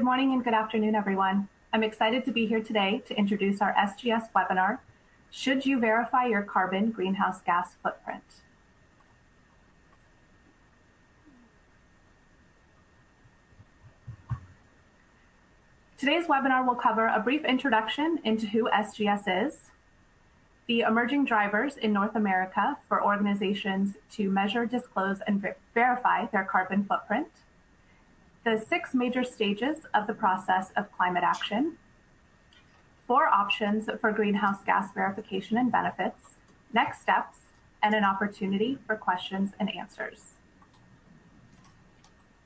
morning and good afternoon, everyone. I'm excited to be here today to introduce our SGS webinar, Should You Verify Your Carbon Greenhouse Gas Footprint? Today's webinar will cover a brief introduction into who SGS is, the emerging drivers in North America for organizations to measure, disclose, and verify their carbon footprint, the 6 major stages of the process of climate action, 4 options for greenhouse gas verification and benefits, next steps, and an opportunity for questions and answers.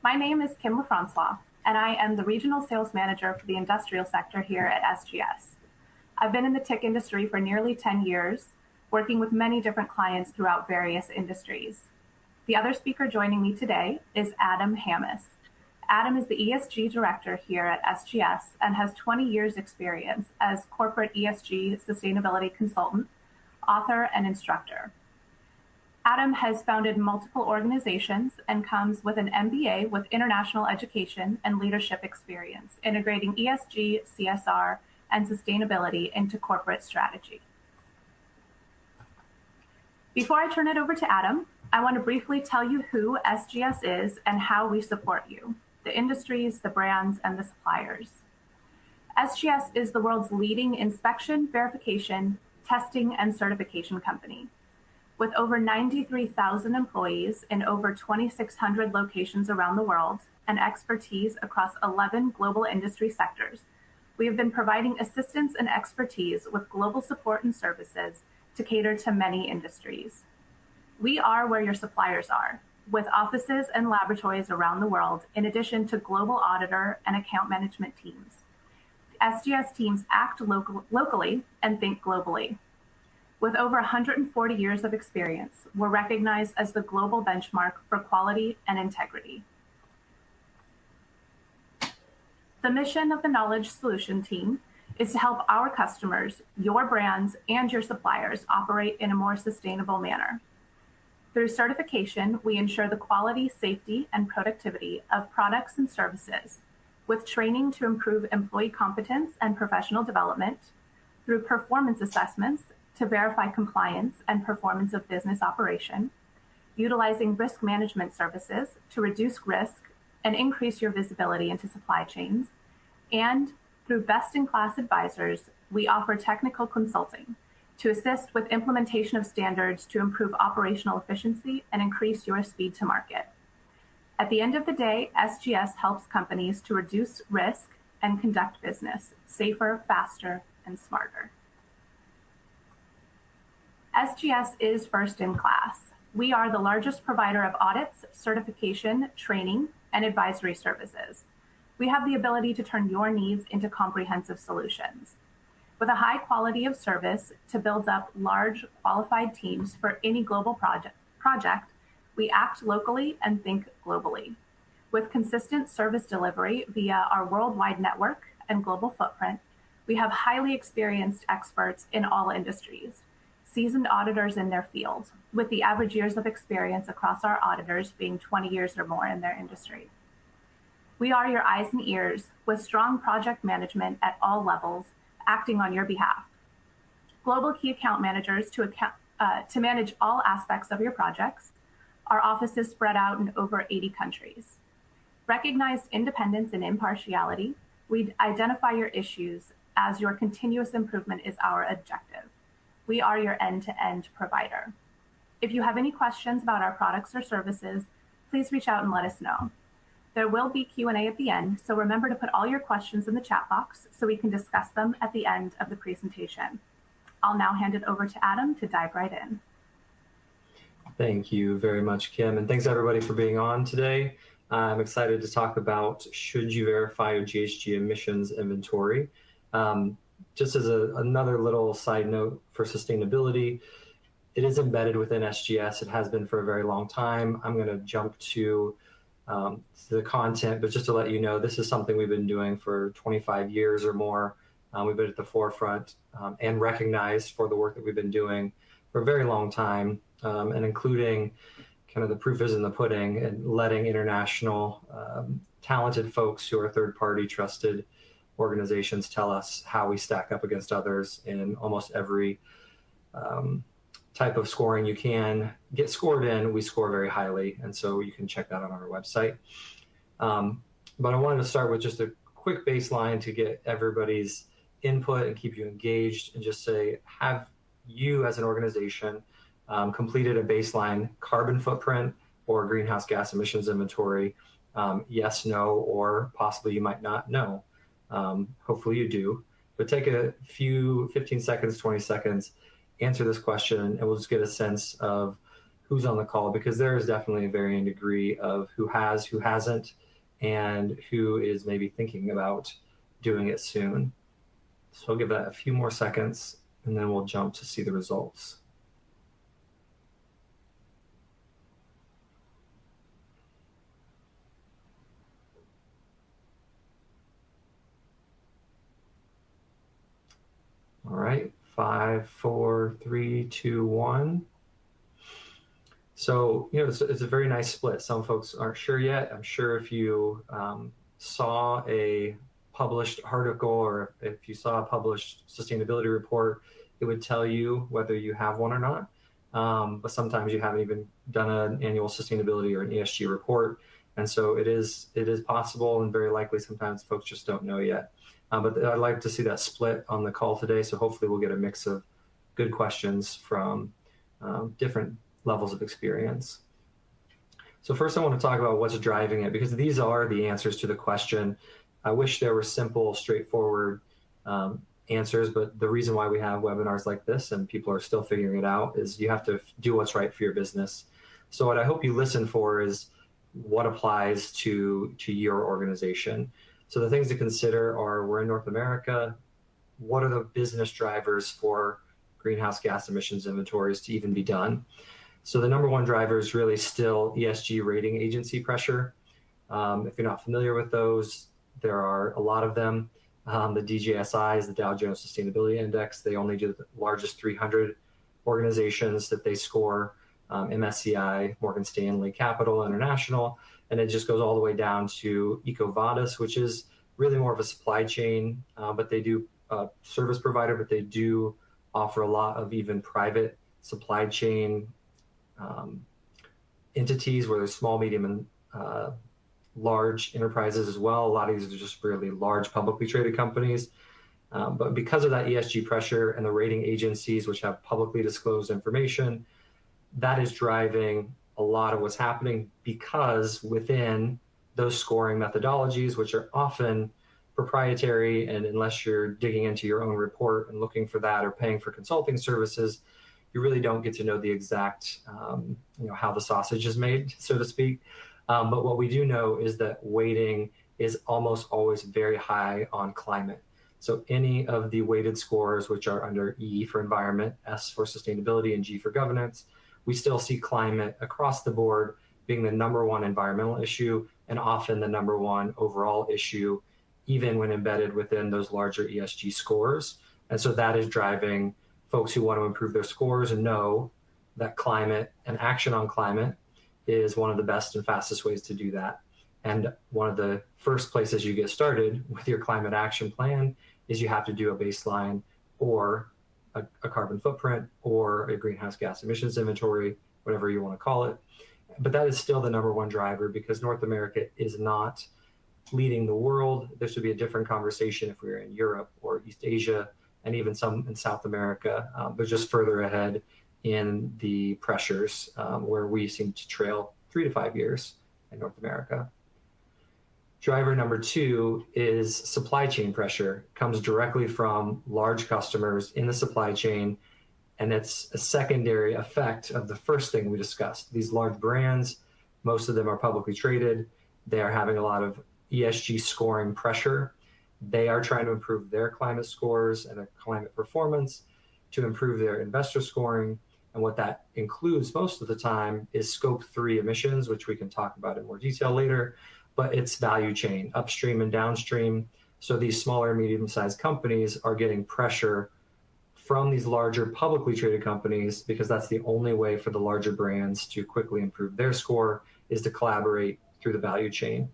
My name is Kim LaFrancois, and I am the Regional Sales Manager for the industrial sector here at SGS. I've been in the TIC industry for nearly 10 years, working with many different clients throughout various industries. The other speaker joining me today is Adam Hammis. Adam is the ESG Director here at SGS and has 20 years experience as corporate ESG sustainability consultant, author, and instructor. Adam has founded multiple organizations and comes with an MBA with international education and leadership experience, integrating ESG, CSR, and sustainability into corporate strategy. Before I turn it over to Adam, I want to briefly tell you who SGS is and how we support you, the industries, the brands, and the suppliers. SGS is the world's leading inspection, verification, testing, and certification company. With over 93,000 employees in over 2,600 locations around the world and expertise across 11 global industry sectors, we have been providing assistance and expertise with global support and services to cater to many industries. We are where your suppliers are, with offices and laboratories around the world, in addition to global auditor and account management teams. SGS teams act locally and think globally. With over 140 years of experience, we're recognized as the global benchmark for quality and integrity. The mission of the Knowledge Solution team is to help our customers, your brands, and your suppliers operate in a more sustainable manner. Through certification, we ensure the quality, safety, and productivity of products and services, with training to improve employee competence and professional development, through performance assessments to verify compliance and performance of business operation, utilizing risk management services to reduce risk and increase your visibility into supply chains, and through best-in-class advisors, we offer technical consulting to assist with implementation of standards to improve operational efficiency and increase your speed to market. At the end of the day, SGS helps companies to reduce risk and conduct business safer, faster, and smarter. SGS is first in class. We are the largest provider of audits, certification, training, and advisory services. We have the ability to turn your needs into comprehensive solutions. With a high quality of service to build up large qualified teams for any global project, we act locally and think globally. With consistent service delivery via our worldwide network and global footprint, we have highly experienced experts in all industries, seasoned auditors in their field, with the average years of experience across our auditors being 20 years or more in their industry. We are your eyes and ears with strong project management at all levels, acting on your behalf. Global key account managers to manage all aspects of your projects. Our offices spread out in over 80 countries. Recognized independence and impartiality, we identify your issues as your continuous improvement is our objective. We are your end-to-end provider. If you have any questions about our products or services, please reach out and let us know. There will be Q&A at the end, so remember to put all your questions in the chat box so we can discuss them at the end of the presentation. I'll now hand it over to Adam to dive right in. Thank you very much, Kim, and thanks everybody for being on today. I'm excited to talk about should you verify your GHG emissions inventory. Just as another little side note for sustainability, it is embedded within SGS. It has been for a very long time. I'm going to jump to the content, but just to let you know, this is something we've been doing for 25 years or more. We've been at the forefront and recognized for the work that we've been doing for a very long time, and including kind of the proof is in the pudding and letting international talented folks who are third-party trusted organizations tell us how we stack up against others in almost every type of scoring you can get scored in. We score very highly, and so you can check that out on our website. But I wanted to start with just a quick baseline to get everybody's input and keep you engaged, and just say, have you as an organization completed a baseline carbon footprint or greenhouse gas emissions inventory? Yes, no, or possibly you might not know. Hopefully you do, but take a few 15 seconds, 20 seconds, answer this question, and we'll just get a sense of who's on the call, because there is definitely a varying degree of who has, who hasn't, and who is maybe thinking about doing it soon. So I'll give that a few more seconds, and then we'll jump to see the results. All right, 5, 4, 3, 2, 1. So, it's a very nice split. Some folks aren't sure yet. I'm sure if you saw a published article, or if you saw a published sustainability report, it would tell you whether you have one or not. But sometimes you haven't even done an annual sustainability or an ESG report. And so it is possible, and very likely sometimes folks just don't know yet. But I'd like to see that split on the call today. So hopefully we'll get a mix of good questions from different levels of experience. So first I want to talk about what's driving it, because these are the answers to the question. I wish there were simple, straightforward answers, but the reason why we have webinars like this and people are still figuring it out is you have to do what's right for your business. So what I hope you listen for is what applies to your organization. So the things to consider are, we're in North America. What are the business drivers for greenhouse gas emissions inventories to even be done? So the number one driver is really still ESG rating agency pressure. If you're not familiar with those, there are a lot of them. The DJSI is the Dow Jones Sustainability Index. They only do the largest 300 organizations that they score. MSCI, Morgan Stanley, Capital International, and it just goes all the way down to EcoVadis, which is really more of a supply chain, but they do service provider, but they do offer a lot of even private supply chain entities, where there's small, medium, and large enterprises as well. A lot of these are just really large publicly traded companies. But because of that ESG pressure and the rating agencies, which have publicly disclosed information, that is driving a lot of what's happening, because within those scoring methodologies, which are often proprietary, and unless you're digging into your own report and looking for that or paying for consulting services, you really don't get to know the exact, how the sausage is made, so to speak. But what we do know is that weighting is almost always very high on climate. So any of the weighted scores, which are under E for environment, S for sustainability, and G for governance, we still see climate across the board being the number one environmental issue, and often the number one overall issue, even when embedded within those larger ESG scores. And so that is driving folks who want to improve their scores and know that climate and action on climate is one of the best and fastest ways to do that. And one of the first places you get started with your climate action plan is you have to do a baseline, or a carbon footprint, or a greenhouse gas emissions inventory, whatever you want to call it. But that is still the number one driver, because North America is not leading the world. This would be a different conversation if we were in Europe or East Asia, and even some in South America, but just further ahead in the pressures, where we seem to trail 3 to 5 years in North America. Driver number two is supply chain pressure. It comes directly from large customers in the supply chain, and it's a secondary effect of the first thing we discussed. These large brands, most of them are publicly traded. They are having a lot of ESG scoring pressure. They are trying to improve their climate scores and their climate performance to improve their investor scoring. And what that includes most of the time is scope 3 emissions, which we can talk about in more detail later, but it's value chain, upstream and downstream. So these smaller, medium-sized companies are getting pressure from these larger publicly traded companies, because that's the only way for the larger brands to quickly improve their score, is to collaborate through the value chain.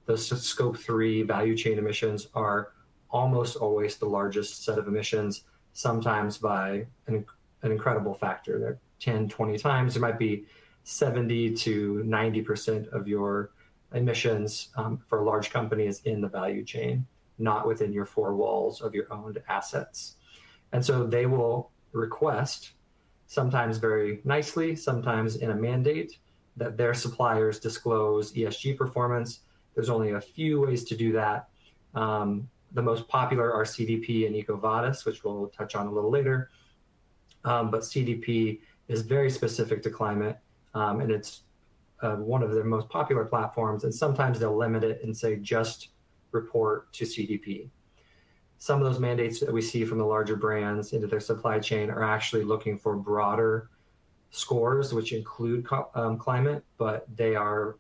those scope 3 value chain emissions are almost always the largest set of emissions, sometimes by an incredible factor. They're 10, 20 times. There might be 70 to 90% of your emissions for a large company is in the value chain, not within your four walls of your owned assets. And so they will request, sometimes very nicely, sometimes in a mandate, that their suppliers disclose ESG performance. There's only a few ways to do that. The most popular are CDP and EcoVadis, which we'll touch on a little later. But CDP is very specific to climate, and it's one of their most popular platforms. And sometimes they'll limit it and say just report to CDP. Some of those mandates that we see from the larger brands into their supply chain are actually looking for broader scores, which include climate, but they are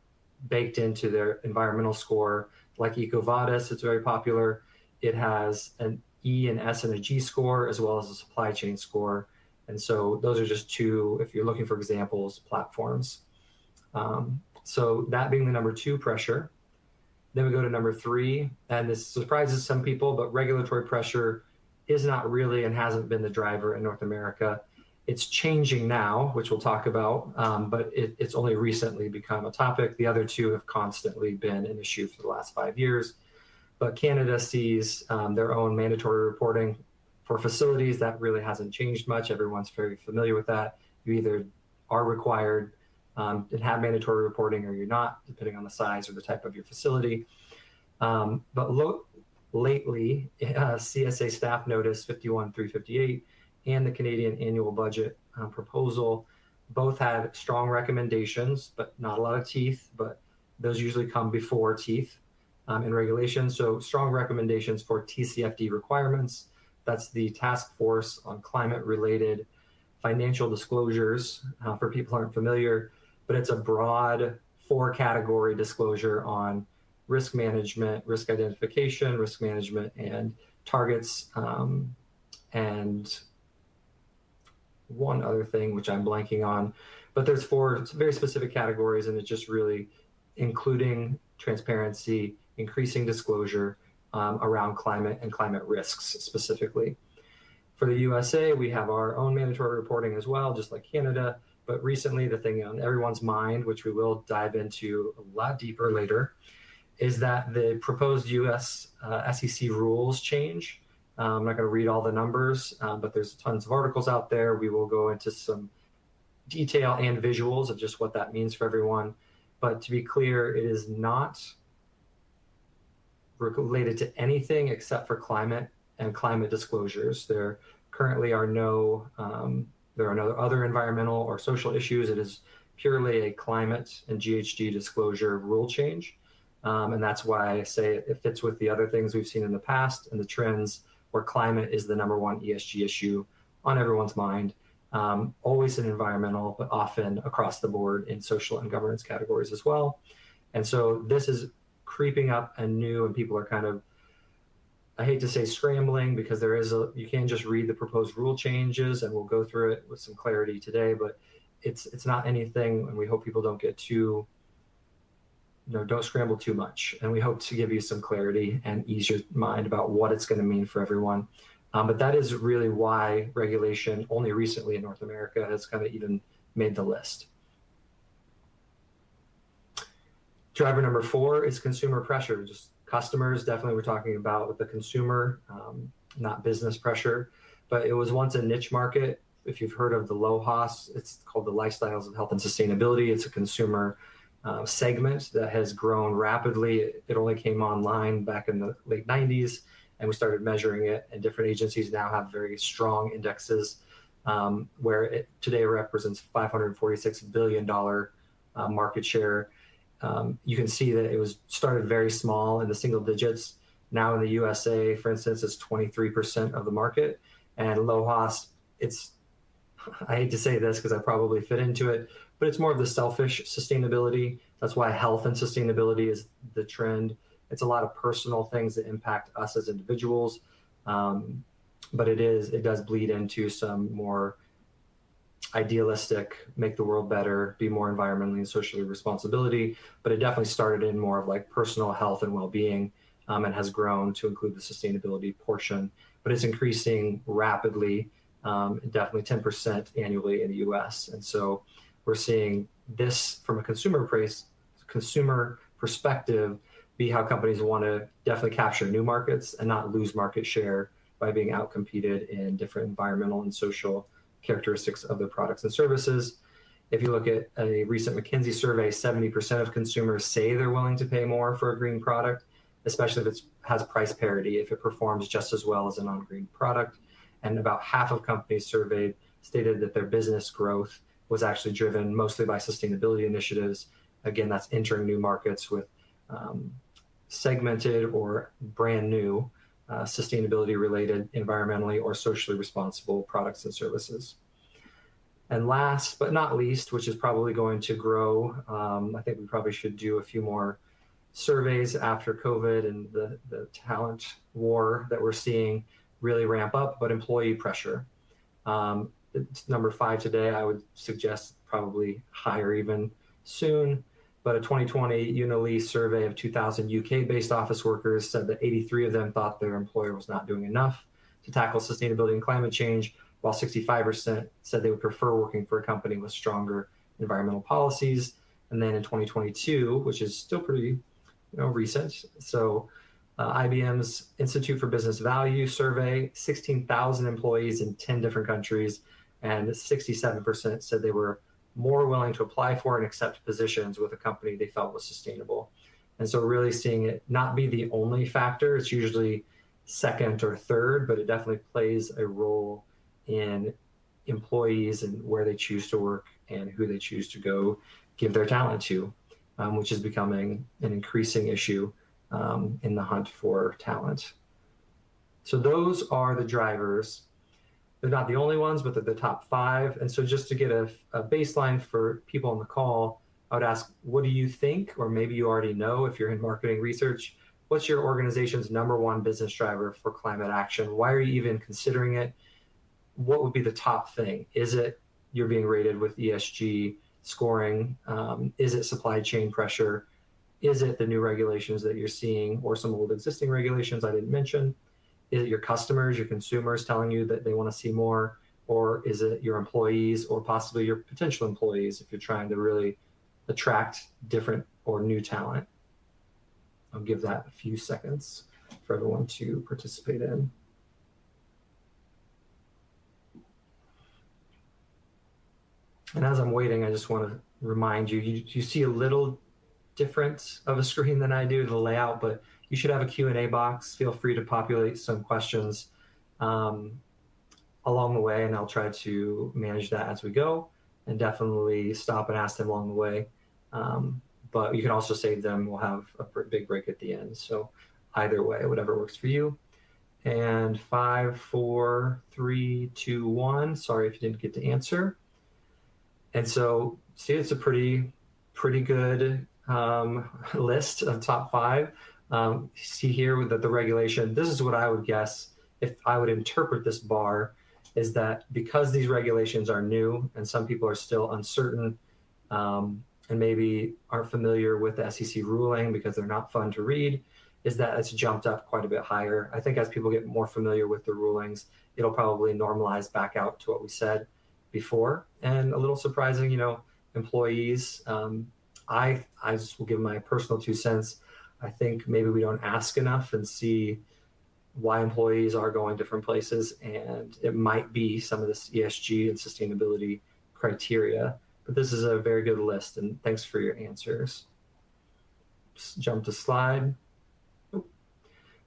baked into their environmental score. Like EcoVadis, it's very popular. It has an E, an S, and a G score, as well as a supply chain score. And so those are just two, if you're looking for examples, platforms. So that being the number 2 pressure. Then we go to number 3, and this surprises some people, but regulatory pressure is not really and hasn't been the driver in North America. It's changing now, which we'll talk about, but it's only recently become a topic. The other 2 have constantly been an issue for the last 5 years. But Canada sees their own mandatory reporting for facilities. That really hasn't changed much. Everyone's very familiar with that. You either are required and have mandatory reporting, or you're not, depending on the size or the type of your facility. But lately, CSA Staff Notice 51358 and the Canadian Annual Budget proposal both had strong recommendations, but not a lot of teeth, but those usually come before teeth in regulation. So strong recommendations for TCFD requirements. That's the Task Force on Climate-Related Financial Disclosures, for people who aren't familiar, but it's a broad 4-category disclosure on risk management, risk identification, risk management, and targets, and one other thing, which I'm blanking on, but there's 4 very specific categories, and it's just really including transparency, increasing disclosure around climate and climate risks specifically. For the USA, we have our own mandatory reporting as well, just like Canada. But recently, the thing on everyone's mind, which we will dive into a lot deeper later, is that the proposed US SEC rules change. I'm not going to read all the numbers, but there's tons of articles out there. We will go into some detail and visuals of just what that means for everyone. But to be clear, it is not related to anything except for climate and climate disclosures. There currently are no other environmental or social issues. It is purely a climate and GHG disclosure rule change. And that's why I say it fits with the other things we've seen in the past and the trends where climate is the number 1 ESG issue on everyone's mind. Always in environmental, but often across the board in social and governance categories as well. And so this is creeping up and new, and people are kind of, I hate to say scrambling, because you can't just read the proposed rule changes, and we'll go through it with some clarity today, but it's not anything, and we hope people don't get too, don't scramble too much. And we hope to give you some clarity and ease your mind about what it's going to mean for everyone. But that is really why regulation only recently in North America has kind of even made the list. Driver number 4 is consumer pressure. Just customers, definitely we're talking about with the consumer, not business pressure. But it was once a niche market. If you've heard of the LOHAS, it's called the Lifestyles of Health and Sustainability. It's a consumer segment that has grown rapidly. It only came online back in the late 90s, and we started measuring it, and different agencies now have very strong indexes where it today represents $546 billion market share. You can see that it was started very small in the single digits. Now in the USA, for instance, it's 23% of the market. And LOHAS, I hate to say this because I probably fit into it, but it's more of the selfish sustainability. That's why health and sustainability is the trend. It's a lot of personal things that impact us as individuals, but it does bleed into some more idealistic, make the world better, be more environmentally and socially responsibility, but it definitely started in more of like personal health and well-being, and has grown to include the sustainability portion, but it's increasing rapidly, definitely 10% annually in the US. And so we're seeing this from a consumer perspective be how companies want to definitely capture new markets and not lose market share by being outcompeted in different environmental and social characteristics of their products and services. If you look at a recent McKinsey survey, 70% of consumers say they're willing to pay more for a green product, especially if it has price parity, if it performs just as well as a non-green product. And about half of companies surveyed stated that their business growth was actually driven mostly by sustainability initiatives. Again, that's entering new markets with segmented or brand new sustainability related, environmentally or socially responsible products and services. And last but not least, which is probably going to grow, I think we probably should do a few more surveys after COVID and the talent war that we're seeing really ramp up, but employee pressure. It's number 5 today. I would suggest probably higher even soon. But a 2020 Unilever survey of 2,000 UK-based office workers said that 83 of them thought their employer was not doing enough to tackle sustainability and climate change, while 65% said they would prefer working for a company with stronger environmental policies. And then in 2022, which is still pretty recent, so IBM's Institute for Business Value survey, 16,000 employees in 10 different countries, and 67% said they were more willing to apply for and accept positions with a company they felt was sustainable. And so really seeing it not be the only factor, it's usually second or third, but it definitely plays a role in employees and where they choose to work and who they choose to go give their talent to, which is becoming an increasing issue in the hunt for talent. So those are the drivers. They're not the only ones, but they're the top 5. And so just to get a baseline for people on the call, I would ask, what do you think, or maybe you already know if you're in marketing research, what's your organization's #1 business driver for climate action? Why are you even considering it? What would be the top thing? Is it you're being rated with ESG scoring? Is it supply chain pressure? Is it the new regulations that you're seeing or some old existing regulations I didn't mention? Is it your customers, your consumers telling you that they want to see more? Or is it your employees or possibly your potential employees if you're trying to really attract different or new talent? I'll give that a few seconds for everyone to participate in. And as I'm waiting, I just want to remind you, you see a little different of a screen than I do, the layout, but you should have a Q&A box. Feel free to populate some questions along the way, and I'll try to manage that as we go and definitely stop and ask them along the way. But you can also save them. We'll have a big break at the end. So either way, whatever works for you. And 5, 4, 3, 2, 1. Sorry if you didn't get to answer. And so see, it's a pretty good list of top 5. See here that the regulation, this is what I would guess if I would interpret this bar, is that because these regulations are new and some people are still uncertain and maybe aren't familiar with the SEC ruling because they're not fun to read, is that it's jumped up quite a bit higher. I think as people get more familiar with the rulings, it'll probably normalize back out to what we said before. And a little surprising, employees, I just will give my personal 2 cents. I think maybe we don't ask enough and see why employees are going different places, and it might be some of this ESG and sustainability criteria, but this is a very good list, and thanks for your answers. Just jump to slide.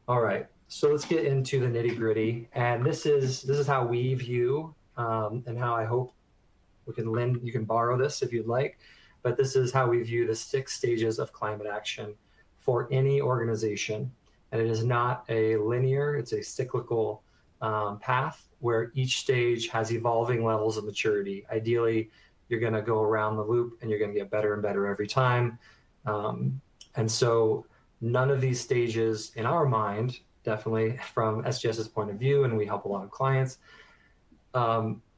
All right, so let's get into the nitty-gritty, and this is how we view and how I hope you can borrow this if you'd like, but this is how we view the 6 stages of climate action for any organization. And it is not a linear, it's a cyclical path where each stage has evolving levels of maturity. Ideally, you're gonna go around the loop and you're gonna get better and better every time. And so none of these stages in our mind, definitely from SGS's point of view, and we help a lot of clients,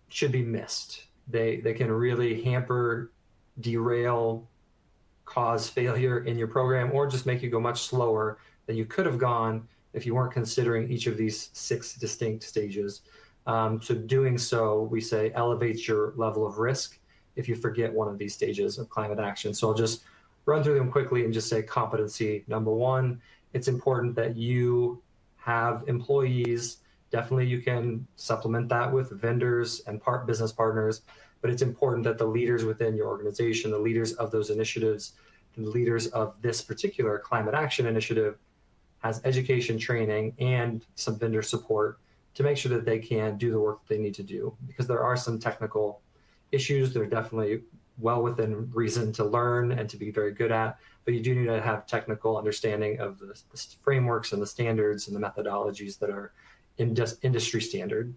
should be missed. They can really hamper, derail, cause failure in your program, or just make you go much slower than you could have gone if you weren't considering each of these 6 distinct stages. So doing so, we say, elevates your level of risk if you forget one of these stages of climate action. So I'll just run through them quickly and just say competency. Number 1, it's important that you have employees. Definitely you can supplement that with vendors and business partners, but it's important that the leaders within your organization, the leaders of those initiatives, the leaders of this particular climate action initiative has education, training, and some vendor support to make sure that they can do the work that they need to do. Because there are some technical issues, they're definitely well within reason to learn and to be very good at, but you do need to have technical understanding of the frameworks and the standards and the methodologies that are industry standard.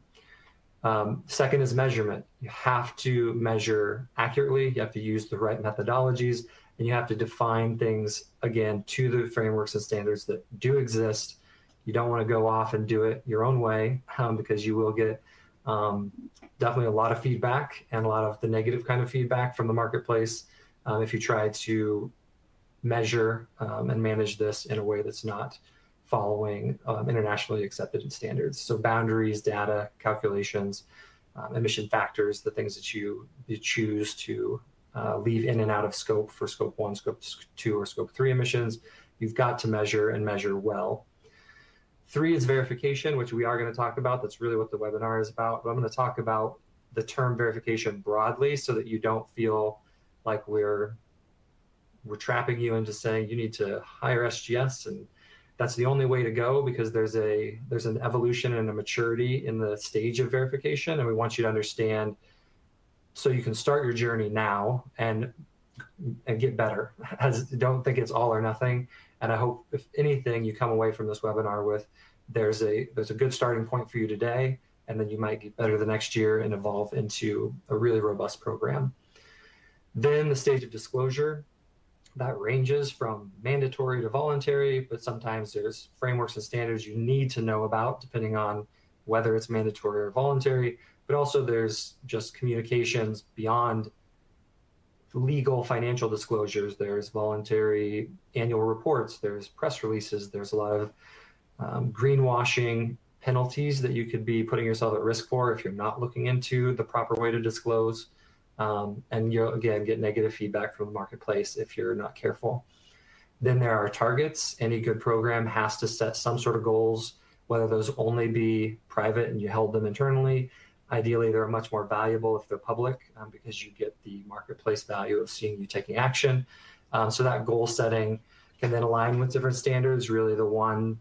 Second is measurement. You have to measure accurately, you have to use the right methodologies, and you have to define things, again, to the frameworks and standards that do exist. You don't want to go off and do it your own way, because you will get definitely a lot of feedback, and a lot of the negative kind of feedback from the marketplace if you try to measure and manage this in a way that's not following internationally accepted standards. So boundaries, data, calculations, emission factors, the things that you choose to leave in and out of scope for scope 1, scope 2, or scope 3 emissions, you've got to measure and measure well. 3 is verification, which we are going to talk about. That's really what the webinar is about. But I'm going to talk about the term verification broadly so that you don't feel like we're trapping you into saying you need to hire SGS and that's the only way to go, because there's an evolution and a maturity in the stage of verification, and we want you to understand so you can start your journey now and get better. Don't think it's all or nothing. And I hope, if anything, you come away from this webinar with there's a good starting point for you today, and then you might get better the next year and evolve into a really robust program. Then the stage of disclosure. That ranges from mandatory to voluntary, but sometimes there's frameworks and standards you need to know about depending on whether it's mandatory or voluntary, but also there's just communications beyond legal financial disclosures. There's voluntary annual reports, there's press releases, there's a lot of greenwashing penalties that you could be putting yourself at risk for if you're not looking into the proper way to disclose. And you'll, again, get negative feedback from the marketplace if you're not careful. Then there are targets. Any good program has to set some sort of goals, whether those only be private and you held them internally. Ideally, they're much more valuable if they're public, because you get the marketplace value of seeing you taking action. So that goal setting can then align with different standards. Really the one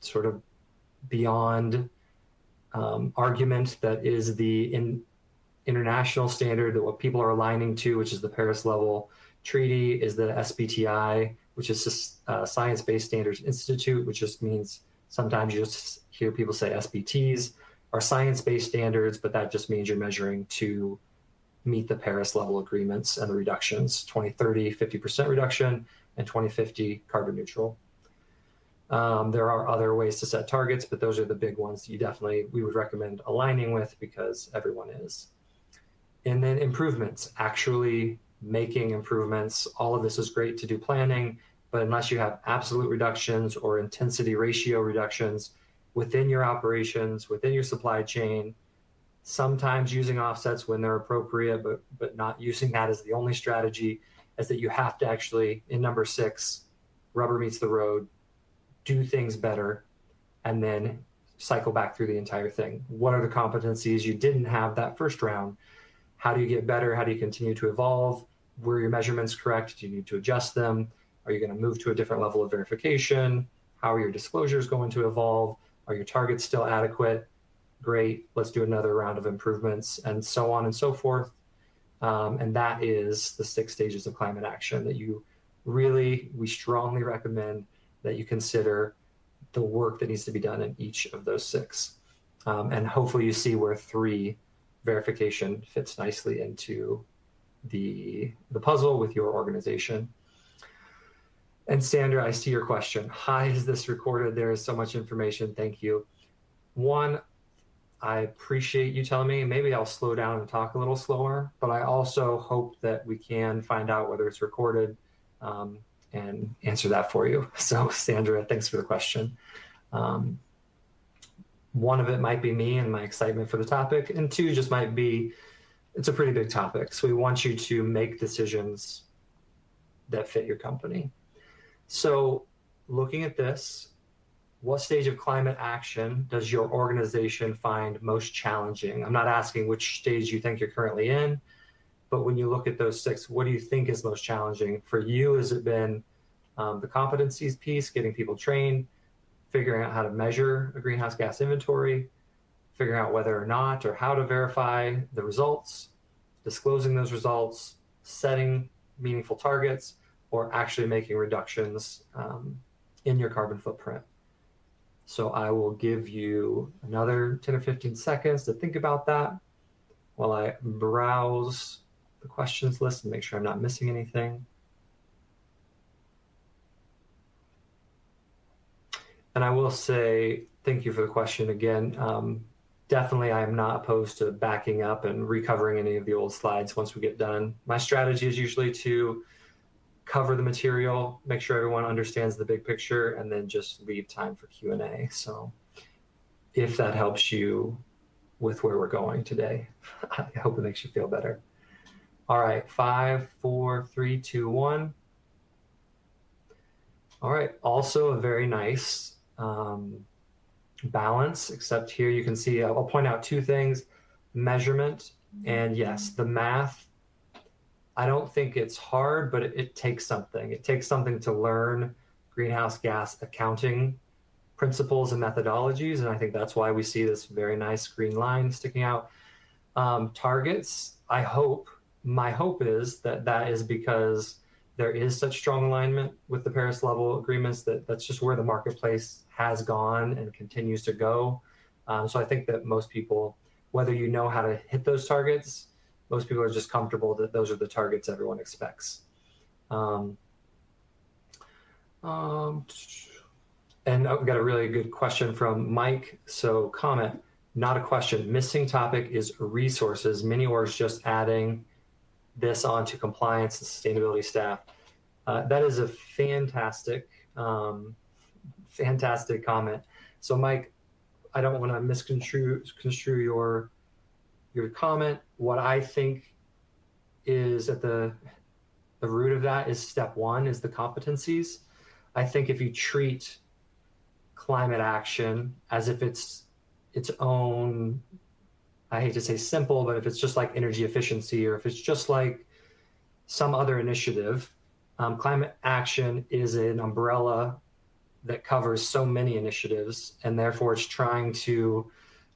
sort of beyond argument that is the international standard that what people are aligning to, which is the Paris level treaty, is the SBTI, which is Science-Based Standards Institute, which just means sometimes you just hear people say SBTs are science-based standards, but that just means you're measuring to meet the Paris level agreements and the reductions, 2030, 50% reduction, and 2050 carbon neutral. There are other ways to set targets, but those are the big ones we would recommend aligning with, because everyone is. And then improvements, actually making improvements. All of this is great to do planning, but unless you have absolute reductions or intensity ratio reductions within your operations, within your supply chain, sometimes using offsets when they're appropriate, but not using that as the only strategy, is that you have to actually, in number 6, rubber meets the road, do things better, and then cycle back through the entire thing. What are the competencies you didn't have that first round? How do you get better? How do you continue to evolve? Were your measurements correct? Do you need to adjust them? Are you going to move to a different level of verification? How are your disclosures going to evolve? Are your targets still adequate? Great, let's do another round of improvements, and so on and so forth. And that is the 6 stages of climate action that we strongly recommend that you consider the work that needs to be done in each of those 6. And hopefully you see where 3 verification fits nicely into the puzzle with your organization. And Sandra, I see your question. Hi, is this recorded? There is so much information. Thank you. One, I appreciate you telling me. Maybe I'll slow down and talk a little slower, but I also hope that we can find out whether it's recorded and answer that for you. So Sandra, thanks for the question. One of it might be me and my excitement for the topic, and two just might be, it's a pretty big topic. So we want you to make decisions that fit your company. So looking at this, what stage of climate action does your organization find most challenging? I'm not asking which stage you think you're currently in, but when you look at those 6, what do you think is most challenging? For you, has it been the competencies piece, getting people trained, figuring out how to measure a greenhouse gas inventory, figuring out whether or not or how to verify the results, disclosing those results, setting meaningful targets, or actually making reductions in your carbon footprint? So I will give you another 10 or 15 seconds to think about that while I browse the questions list and make sure I'm not missing anything. And I will say, thank you for the question again. Definitely, I am not opposed to backing up and recovering any of the old slides once we get done. My strategy is usually to cover the material, make sure everyone understands the big picture, and then just leave time for Q&A. So if that helps you with where we're going today, I hope it makes you feel better. All right, 5, 4, 3, 2, 1. All right, also a very nice balance, except here you can see, I'll point out 2 things, measurement, and yes, the math. I don't think it's hard, but it takes something. It takes something to learn greenhouse gas accounting principles and methodologies, and I think that's why we see this very nice green line sticking out. Targets, my hope is that is because there is such strong alignment with the Paris level agreements that's just where the marketplace has gone and continues to go. So I think that most people, whether you know how to hit those targets, most people are just comfortable that those are the targets everyone expects. And I've got a really good question from Mike. So comment, not a question. Missing topic is resources. Many orgs just adding this onto compliance and sustainability staff. That is a fantastic, fantastic comment. So Mike, I don't want to misconstrue your comment. What I think is at the root of that is step 1 is the competencies. I think if you treat climate action as if it's its own, I hate to say simple, but if it's just like energy efficiency, or if it's just like some other initiative, climate action is an umbrella that covers so many initiatives, and therefore it's trying to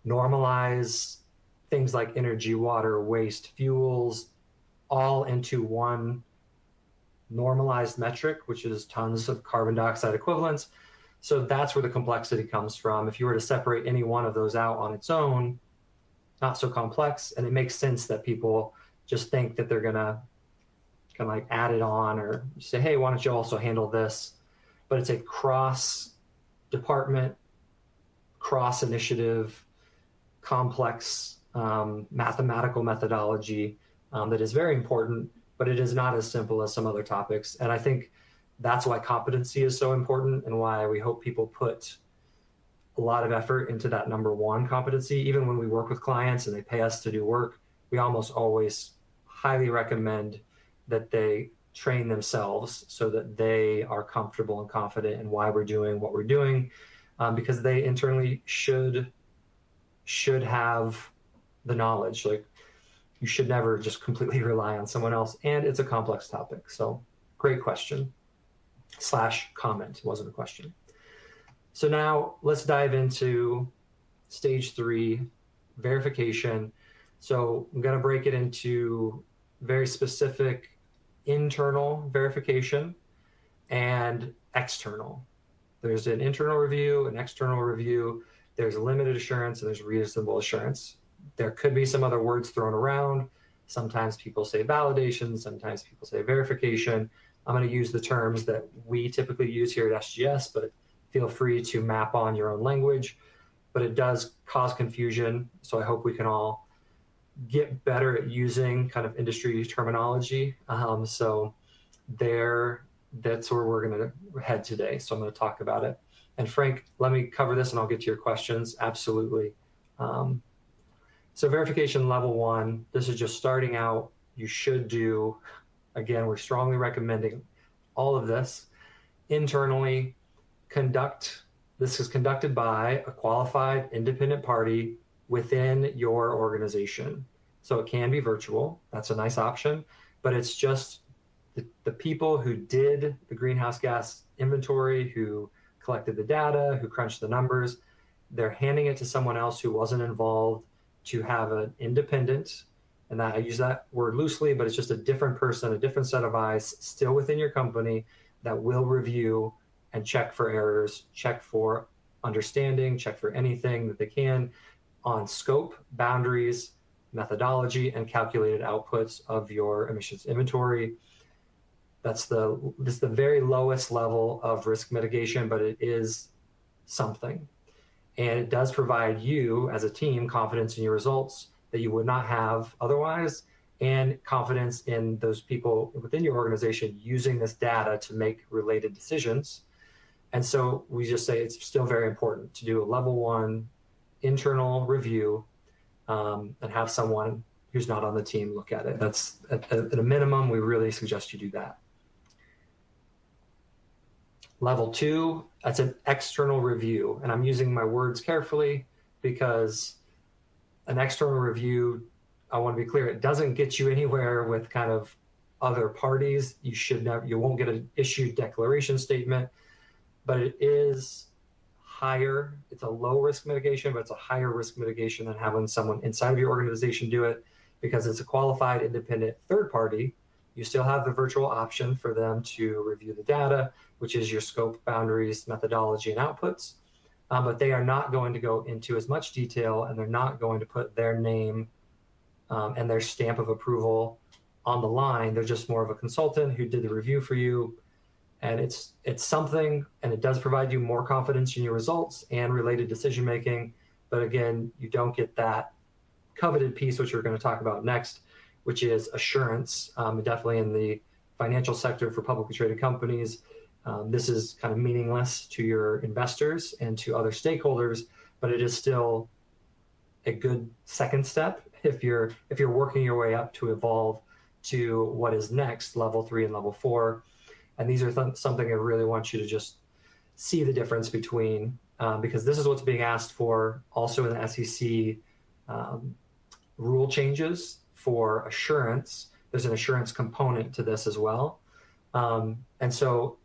normalize things like energy, water, waste, fuels, all into one normalized metric, which is tons of carbon dioxide equivalents. So that's where the complexity comes from. If you were to separate any one of those out on its own, not so complex, and it makes sense that people just think that they're gonna kind of like add it on or say, hey, why don't you also handle this? But it's a cross-department, cross-initiative, complex mathematical methodology that is very important, but it is not as simple as some other topics. And I think that's why competency is so important, and why we hope people put a lot of effort into that number 1 competency. Even when we work with clients and they pay us to do work, we almost always highly recommend that they train themselves so that they are comfortable and confident in why we're doing what we're doing, because they internally should have the knowledge. Like, you should never just completely rely on someone else, and it's a complex topic. So great question / comment, it wasn't a question. So now let's dive into stage 3, verification. So I'm going to break it into very specific internal verification and external. There's an internal review, an external review, there's limited assurance, and there's reasonable assurance. There could be some other words thrown around. Sometimes people say validation, sometimes people say verification. I'm going to use the terms that we typically use here at SGS, but feel free to map on your own language. but it does cause confusion. So I hope we can all get better at using kind of industry terminology. So that's where we're going to head today. So I'm going to talk about it. And Frank, let me cover this and I'll get to your questions. Absolutely. So verification level 1, this is just starting out. You should do, again, we're strongly recommending all of this internally. This is conducted by a qualified independent party within your organization. So it can be virtual. That's a nice option, but it's just the people who did the greenhouse gas inventory, who collected the data, who crunched the numbers, they're handing it to someone else who wasn't involved to have an independent, and I use that word loosely, but it's just a different person, a different set of eyes still within your company that will review and check for errors, check for understanding, check for anything that they can on scope, boundaries, methodology, and calculated outputs of your emissions inventory. This is the very lowest level of risk mitigation, but it is something. And it does provide you as a team confidence in your results that you would not have otherwise, and confidence in those people within your organization using this data to make related decisions. And so we just say it's still very important to do a level 1 internal review and have someone who's not on the team look at it. That's at a minimum, we really suggest you do that. Level 2, that's an external review. And I'm using my words carefully because an external review, I want to be clear, it doesn't get you anywhere with kind of other parties. You won't get an issued declaration statement, but it is higher. It's a low risk mitigation, but it's a higher risk mitigation than having someone inside of your organization do it, because it's a qualified independent third party. You still have the virtual option for them to review the data, which is your scope, boundaries, methodology, and outputs. But they are not going to go into as much detail, and they're not going to put their name and their stamp of approval on the line. They're just more of a consultant who did the review for you. And it's something, and it does provide you more confidence in your results and related decision-making. But again, you don't get that coveted piece, which we're going to talk about next, which is assurance. Definitely in the financial sector for publicly traded companies, this is kind of meaningless to your investors and to other stakeholders, but it is still a good second step if you're working your way up to evolve to what is next, level 3 and level 4. And these are something I really want you to just see the difference between, because this is what's being asked for also in the SEC rule changes for assurance. There's an assurance component to this as well. And so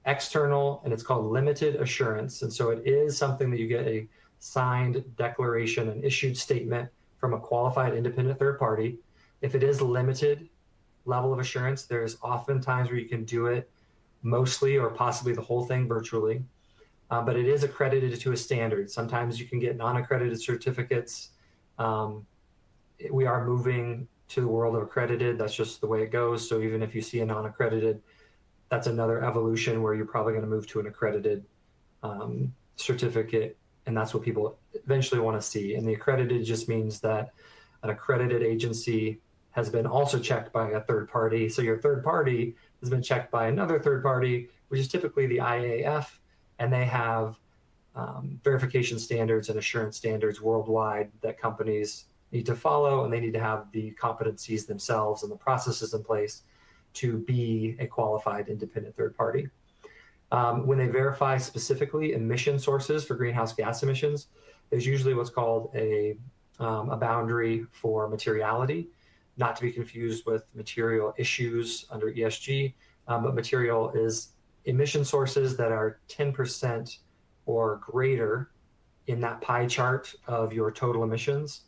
external, and it's called limited assurance. And so it is something that you get a signed declaration, an issued statement from a qualified independent third party. If it is limited level of assurance, there's often times where you can do it mostly or possibly the whole thing virtually, but it is accredited to a standard. Sometimes you can get non-accredited certificates. We are moving to the world of accredited. That's just the way it goes. So even if you see a non-accredited, that's another evolution where you're probably going to move to an accredited certificate. And that's what people eventually want to see. And the accredited just means that an accredited agency has been also checked by a third party. So your third party has been checked by another third party, which is typically the IAF, and they have verification standards and assurance standards worldwide that companies need to follow, and they need to have the competencies themselves and the processes in place to be a qualified independent third party. When they verify specifically emission sources for greenhouse gas emissions, there's usually what's called a boundary for materiality, not to be confused with material issues under ESG, but material is emission sources that are 10% or greater in that pie chart of your total emissions.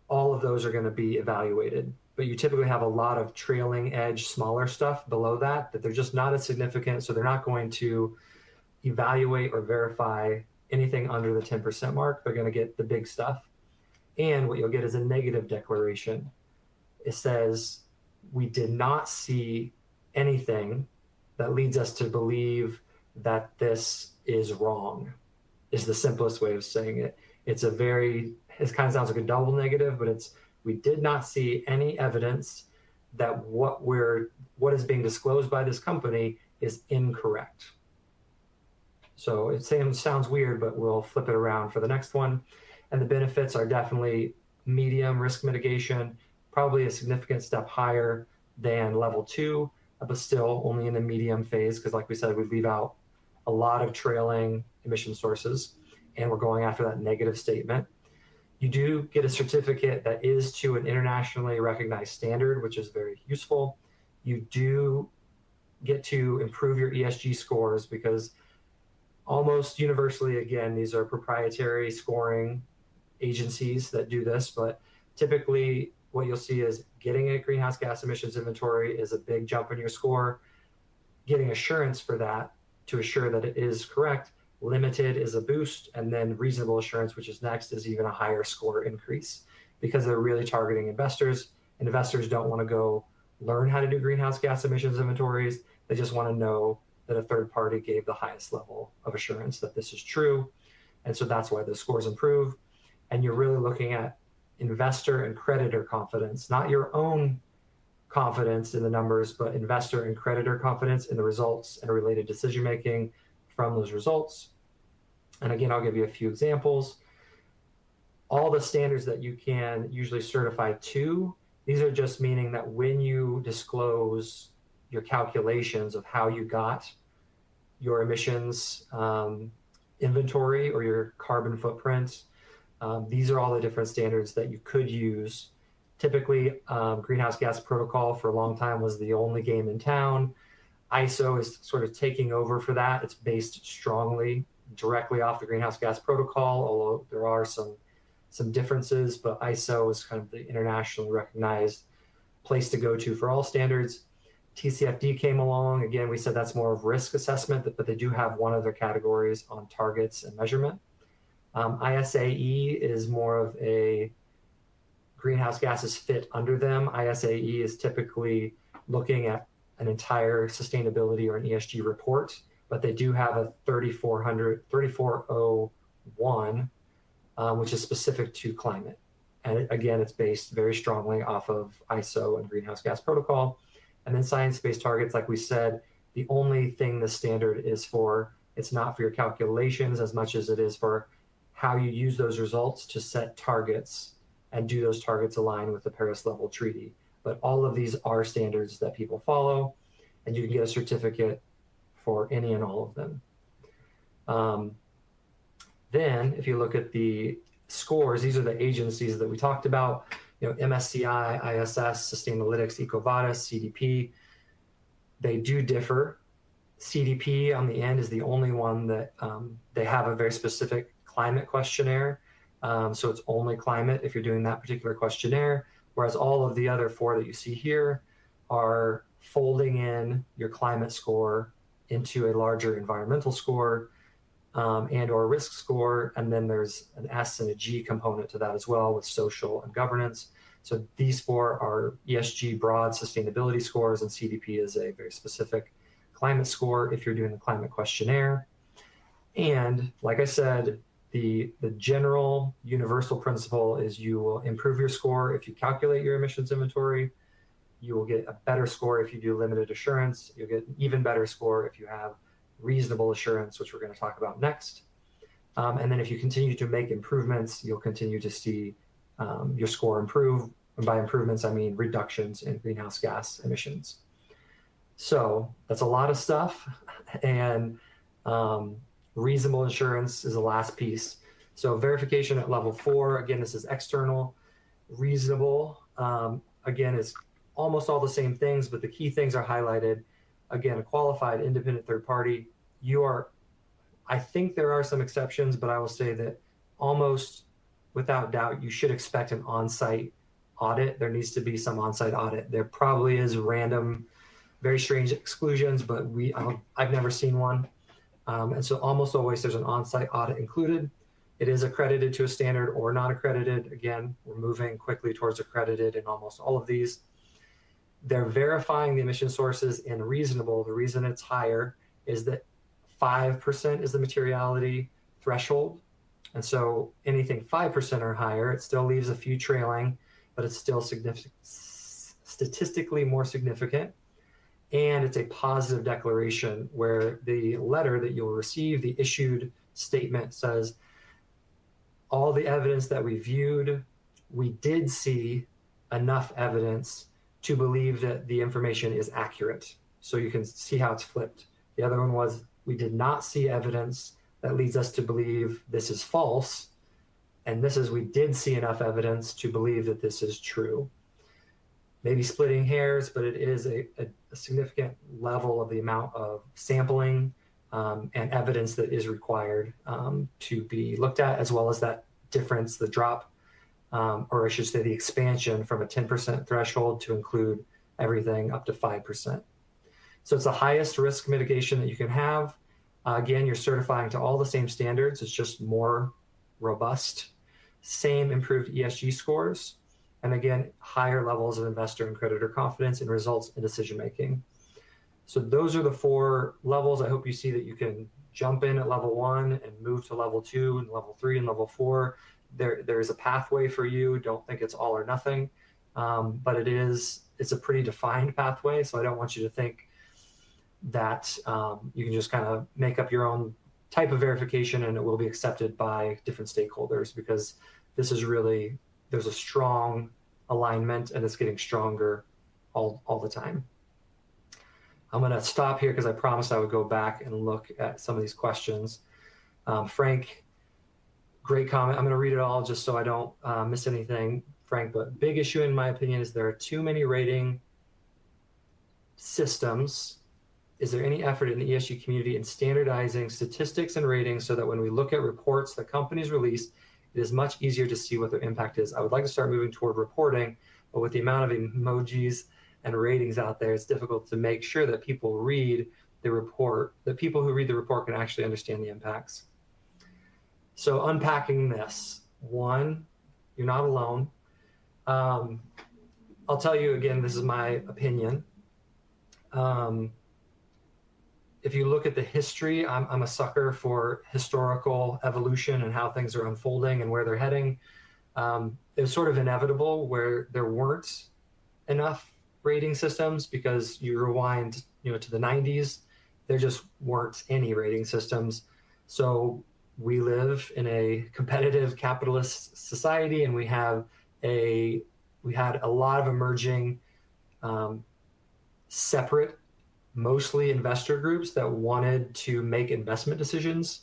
All of those are going to be evaluated, but you typically have a lot of trailing edge, smaller stuff below that they're just not as significant. So they're not going to evaluate or verify anything under the 10% mark. They're going to get the big stuff. And what you'll get is a negative declaration. It says, we did not see anything that leads us to believe that this is wrong. is the simplest way of saying it. It kind of sounds like a double negative, but we did not see any evidence that what is being disclosed by this company is incorrect. So it sounds weird, but we'll flip it around for the next one. And the benefits are definitely medium risk mitigation, probably a significant step higher than level 2, but still only in the medium phase, because like we said, we leave out a lot of trailing emission sources, and we're going after that negative statement. You do get a certificate that is to an internationally recognized standard, which is very useful. You do get to improve your ESG scores because almost universally, again, these are proprietary scoring agencies that do this, but typically what you'll see is getting a greenhouse gas emissions inventory is a big jump in your score. Getting assurance for that to assure that it is correct, limited is a boost, and then reasonable assurance, which is next, is even a higher score increase because they're really targeting investors. And investors don't want to go learn how to do greenhouse gas emissions inventories. They just want to know that a third party gave the highest level of assurance that this is true. And so that's why the scores improve. And you're really looking at investor and creditor confidence, not your own confidence in the numbers, but investor and creditor confidence in the results and related decision making from those results. And again, I'll give you a few examples. All the standards that you can usually certify to, these are just meaning that when you disclose your calculations of how you got your emissions inventory or your carbon footprint, these are all the different standards that you could use. Typically, greenhouse gas protocol for a long time was the only game in town. ISO is sort of taking over for that. It's based strongly directly off the greenhouse gas protocol, although there are some differences, but ISO is kind of the internationally recognized place to go to for all standards. TCFD came along. Again, we said that's more of risk assessment, but they do have one of their categories on targets and measurement. ISAE is more of a greenhouse gases fit under them. ISAE is typically looking at an entire sustainability or an ESG report, but they do have a 3401, which is specific to climate. And again, it's based very strongly off of ISO and greenhouse gas protocol. And then science-based targets, like we said, the only thing the standard is for, it's not for your calculations as much as it is for how you use those results to set targets and do those targets align with the Paris level treaty. But all of these are standards that people follow, and you can get a certificate for any and all of them. Then if you look at the scores, these are the agencies that we talked about, MSCI, ISS, Sustainalytics, EcoVadis, CDP. They do differ. CDP on the end is the only one that they have a very specific climate questionnaire. So it's only climate if you're doing that particular questionnaire, whereas all of the other 4 that you see here are folding in your climate score into a larger environmental score and or risk score. And then there's an S and a G component to that as well with social and governance. So these 4 are ESG broad sustainability scores, and CDP is a very specific climate score if you're doing the climate questionnaire. And like I said, the general universal principle is you will improve your score if you calculate your emissions inventory. You will get a better score if you do limited assurance. You'll get an even better score if you have reasonable assurance, which we're going to talk about next. And then if you continue to make improvements, you'll continue to see your score improve. And by improvements, I mean reductions in greenhouse gas emissions. So that's a lot of stuff. And reasonable assurance is the last piece. So verification at level 4, again, this is external. Reasonable, again, is almost all the same things, but the key things are highlighted. Again, a qualified independent third party. I think there are some exceptions, but I will say that almost without doubt, you should expect an on-site audit. There needs to be some on-site audit. There probably is random, very strange exclusions, but I've never seen one. And so almost always there's an on-site audit included. It is accredited to a standard or not accredited. Again, we're moving quickly towards accredited in almost all of these. They're verifying the emission sources in reasonable. The reason it's higher is that 5% is the materiality, threshold. And so anything 5% or higher, it still leaves a few trailing, but it's still statistically more significant. And it's a positive declaration where the letter that you'll receive, the issued statement, says, all the evidence that we viewed, we did see enough evidence to believe that the information is accurate. So you can see how it's flipped. The other one was, we did not see evidence that leads us to believe this is false. And this is, we did see enough evidence to believe that this is true. Maybe splitting hairs, but it is a significant level of the amount of sampling and evidence that is required to be looked at, as well as that difference, the drop, or I should say the expansion from a 10% threshold to include everything up to 5%. So it's the highest risk mitigation that you can have. Again, you're certifying to all the same standards. It's just more robust, same improved ESG scores, and again, higher levels of investor and creditor confidence in results and decision-making. So those are the 4 levels. I hope you see that you can jump in at level 1 and move to level 2 and level 3 and level 4. There is a pathway for you. Don't think it's all or nothing, but it's a pretty defined pathway. So I don't want you to think that you can just kind of make up your own type of verification and it will be accepted by different stakeholders, because this is really, there's a strong alignment and it's getting stronger all the time. I'm going to stop here because I promised I would go back and look at some of these questions. Frank, great comment. I'm going to read it all just so I don't miss anything, Frank. But big issue, in my opinion, is there are too many rating systems. Is there any effort in the ESG community in standardizing statistics and ratings so that when we look at reports that companies release, it is much easier to see what their impact is? I would like to start moving toward reporting, but with the amount of emojis and ratings out there, it's difficult to make sure that people read the report, that people who read the report can actually understand the impacts. So unpacking this, 1, you're not alone. I'll tell you again, this is my opinion. If you look at the history, I'm a sucker for historical evolution and how things are unfolding and where they're heading. It was sort of inevitable where there weren't enough rating systems, because you rewind, to the 90s, there just weren't any rating systems. So we live in a competitive capitalist society, and we had a lot of emerging separate, mostly investor groups that wanted to make investment decisions.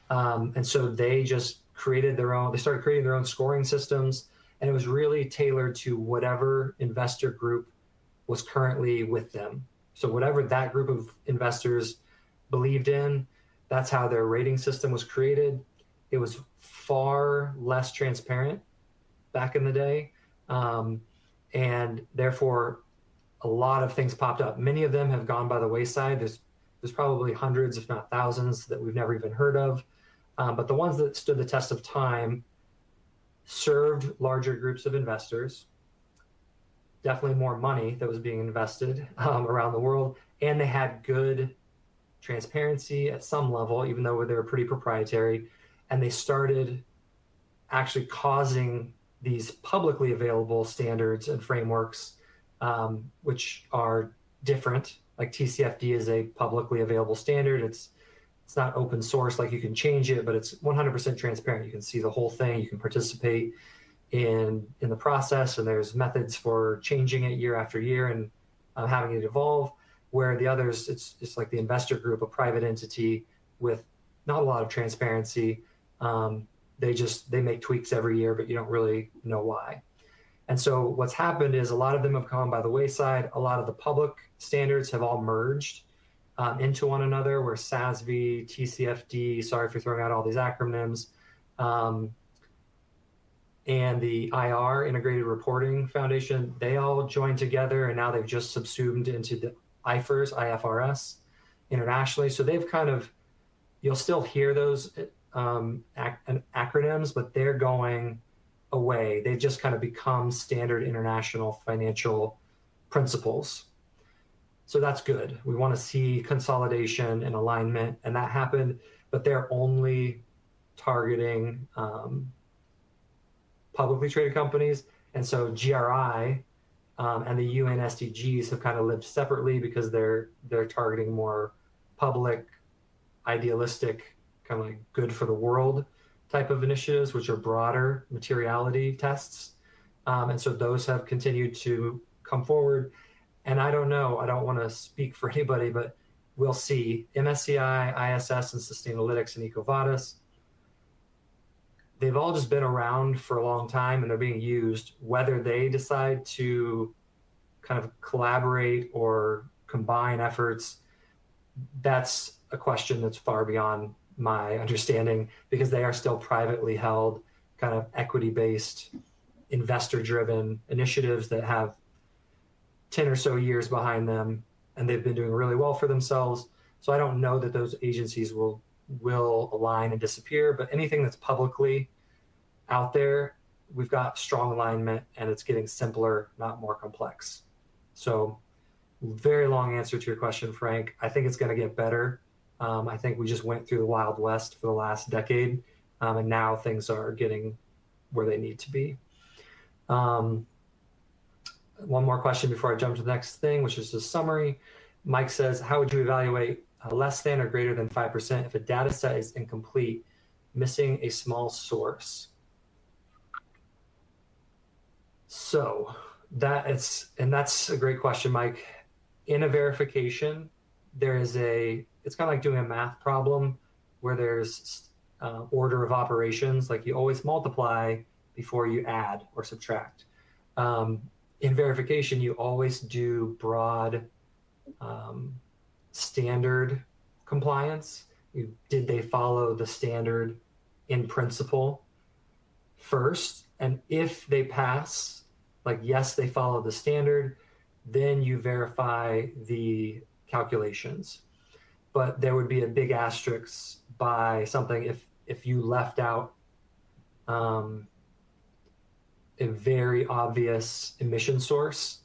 And so they just started creating their own scoring systems, and it was really tailored to whatever investor group was currently with them. So whatever that group of investors believed in, that's how their rating system was created. It was far less transparent back in the day. And therefore, a lot of things popped up. Many of them have gone by the wayside. There's probably hundreds, if not thousands, that we've never even heard of. But the ones that stood the test of time served larger groups of investors, definitely more money that was being invested around the world, and they had good transparency at some level, even though they were pretty proprietary. And they started actually causing these publicly available standards and frameworks, which are different. Like TCFD is a publicly available standard. It's not open source, like you can change it, but it's 100% transparent. You can see the whole thing. You can participate in the process, and there's methods for changing it year after year and having it evolve. Where the others, it's like the investor group, a private entity with not a lot of transparency. They make tweaks every year, but you don't really know why. And so what's happened is a lot of them have gone by the wayside. A lot of the public standards have all merged into one another, where SASB, TCFD, sorry for throwing out all these acronyms, and the IR, Integrated Reporting Foundation, they all joined together, and now they've just subsumed into the IFRS internationally. So they've you'll still hear those acronyms, but they're going away. They've just kind of become standard international financial principles. So that's good. We want to see consolidation and alignment, and that happened, but they're only targeting publicly traded companies. And so GRI and the UN SDGs have kind of lived separately because they're targeting more public, idealistic, kind of like good for the world type of initiatives, which are broader materiality tests. And so those have continued to come forward. And I don't know, I don't want to speak for anybody, but we'll see. MSCI, ISS, and Sustainalytics and EcoVadis, they've all just been around for a long time and they're being used. Whether they decide to kind of collaborate or combine efforts, that's a question that's far beyond my understanding, because they are still privately held, kind of equity-based, investor-driven initiatives that have 10 or so years behind them, and they've been doing really well for themselves. So I don't know that those agencies will align and disappear, but anything that's publicly out there, we've got strong alignment and it's getting simpler, not more complex. So very long answer to your question, Frank. I think it's going to get better. I think we just went through the Wild West for the last decade, and now things are getting where they need to be. One more question before I jump to the next thing, which is a summary. Mike says, how would you evaluate less than or greater than 5% if a data set is incomplete, missing a small source? So that's a great question, Mike. In a verification, it's kind of like doing a math problem where there's order of operations, like you always multiply before you add or subtract. In verification, you always do broad standard compliance. Did they follow the standard in principle first? And if they pass, like yes, they follow the standard, then you verify the calculations. But there would be a big asterisk by something if you left out a very obvious emission source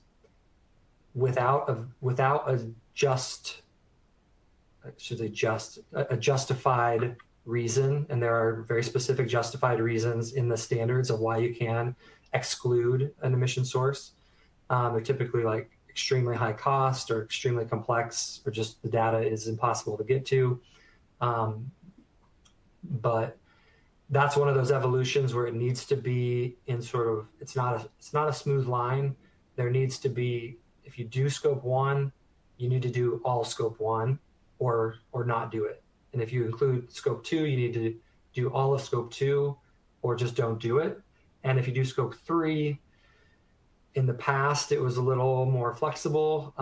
without a justified reason, and there are very specific justified reasons in the standards of why you can exclude an emission source. They're typically like extremely high cost or extremely complex, or just the data is impossible to get to. But that's one of those evolutions where it needs to be in sort of, it's not a smooth line. There needs to be, if you do scope 1, you need to do all scope 1 or not do it. And if you include scope 2, you need to do all of scope 2 or just don't do it. And if you do scope 3, in the past, it was a little more flexible.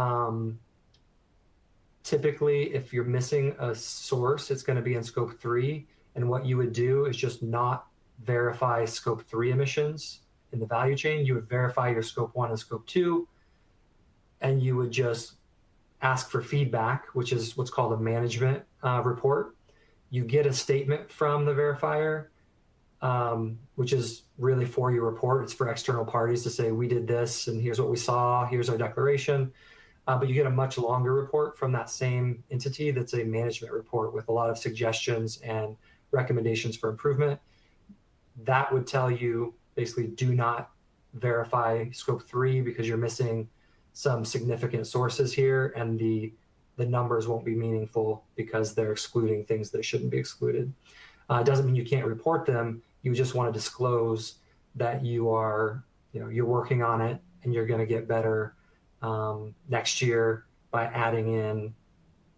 Typically, if you're missing a source, it's going to be in scope 3. And what you would do is just not verify scope 3 emissions in the value chain. You would verify your scope 1 and scope 2, and you would just ask for feedback, which is what's called a management report. You get a statement from the verifier, which is really for your report. It's for external parties to say, we did this, and here's what we saw, here's our declaration. But you get a much longer report from that same entity that's a management report with a lot of suggestions and recommendations for improvement. That would tell you basically do not verify scope 3 because you're missing some significant sources here, and the numbers won't be meaningful because they're excluding things that shouldn't be excluded. It doesn't mean you can't report them. You just want to disclose that you're working on it and you're going to get better next year by adding in